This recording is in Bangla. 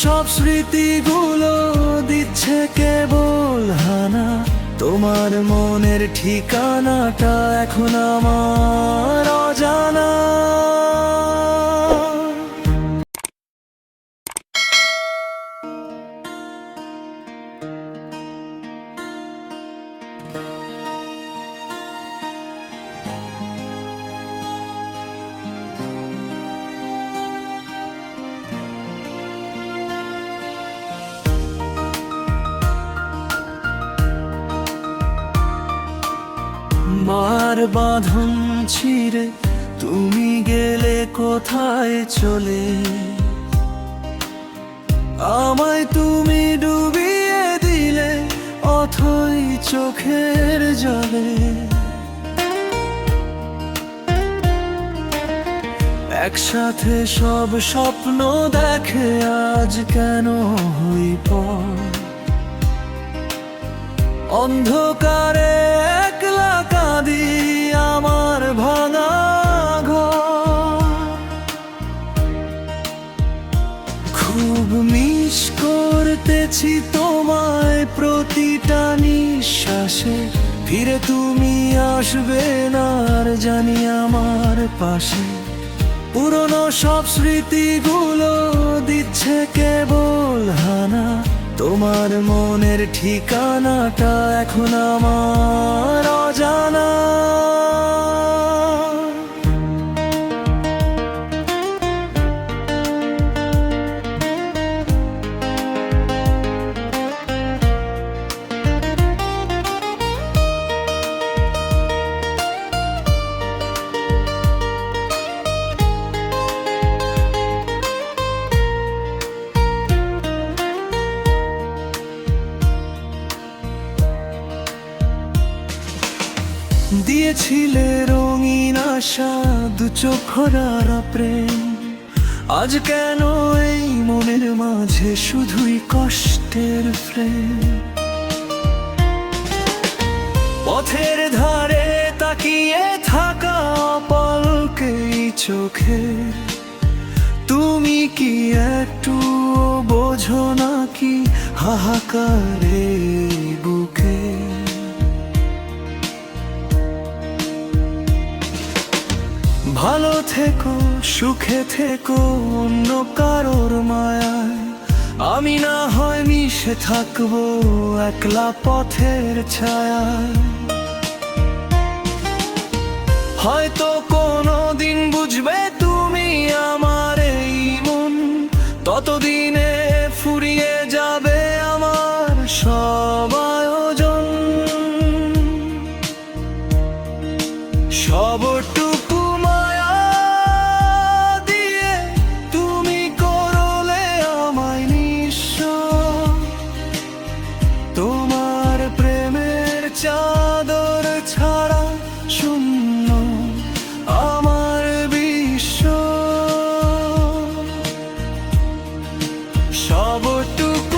সব স্মৃতিগুলো দিচ্ছে কেবল হানা। তোমার মনের ঠিকানাটা এখন আমার অজানা। মার বাঁধন ছিঁড়ে তুমি গেলে কোথায় চলে, আমায় তুমি ডুবিয়ে দিলে অথই চোখের জলে। একসাথে সব স্বপ্ন দেখে আজ কেন হই পর, অন্ধকারে একলা কাঁদি আমার ভাঙা ঘর। খুব মিস করতেছি তোমায় প্রতিটা নিঃশ্বাসে, ফিরে তুমি আসবে না আর জানি আমার পাশে। পুরনো সব স্মৃতিগুলো দিচ্ছে কেবল হানা। তোমার মনের ঠিকানাটা এখন আমার অজানা। দিয়েছিলে রঙিন আশা, দু চোখ ভরা প্রেম, আজ কেন এই মনের মাঝে শুধুই কষ্টের ফ্রেম। পথের ধারে তাকিয়ে থাকা পলকেই চোখে, তুমি কি একটু বোঝো নাকি হাহাকারে বুকে। ভালো থেকো সুখে থেকো অন্য কারোর মায়ায়, আমি না হয় মিশে থাকবো একলা পথের ছায়ায়। হয়তো কোনো দিন বুঝবে তুমি আমার এই মন, ততদিনে ফুরিয়ে যাবে আমার সব আয়োজন। সবটুকু মায়া দিয়ে তুমি করলে আমায় নিঃস্ব, তোমার প্রেমের চাদর ছাড়া শূন্য আমার বিশ্ব। সবটুকু